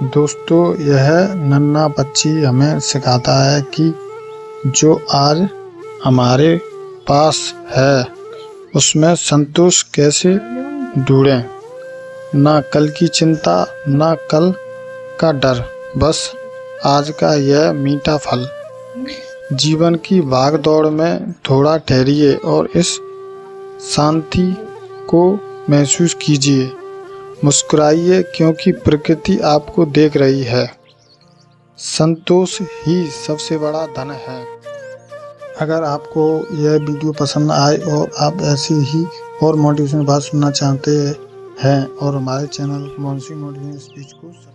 दोस्तों, यह नन्हा पक्षी हमें सिखाता है कि जो आज हमारे पास है उसमें संतोष कैसे ढूंढें। ना कल की चिंता, ना कल का डर, बस आज का यह मीठा फल। जीवन की भाग-दौड़ में थोड़ा ठहरिए और इस शांति को महसूस कीजिए। मुस्कुराइए क्योंकि प्रकृति आपको देख रही है। संतोष ही सबसे बड़ा धन है। अगर आपको यह वीडियो पसंद आए और आप ऐसी ही और मोटिवेशनल बात सुनना चाहते हैं और हमारे चैनल मोटिवेशनल स्पीच को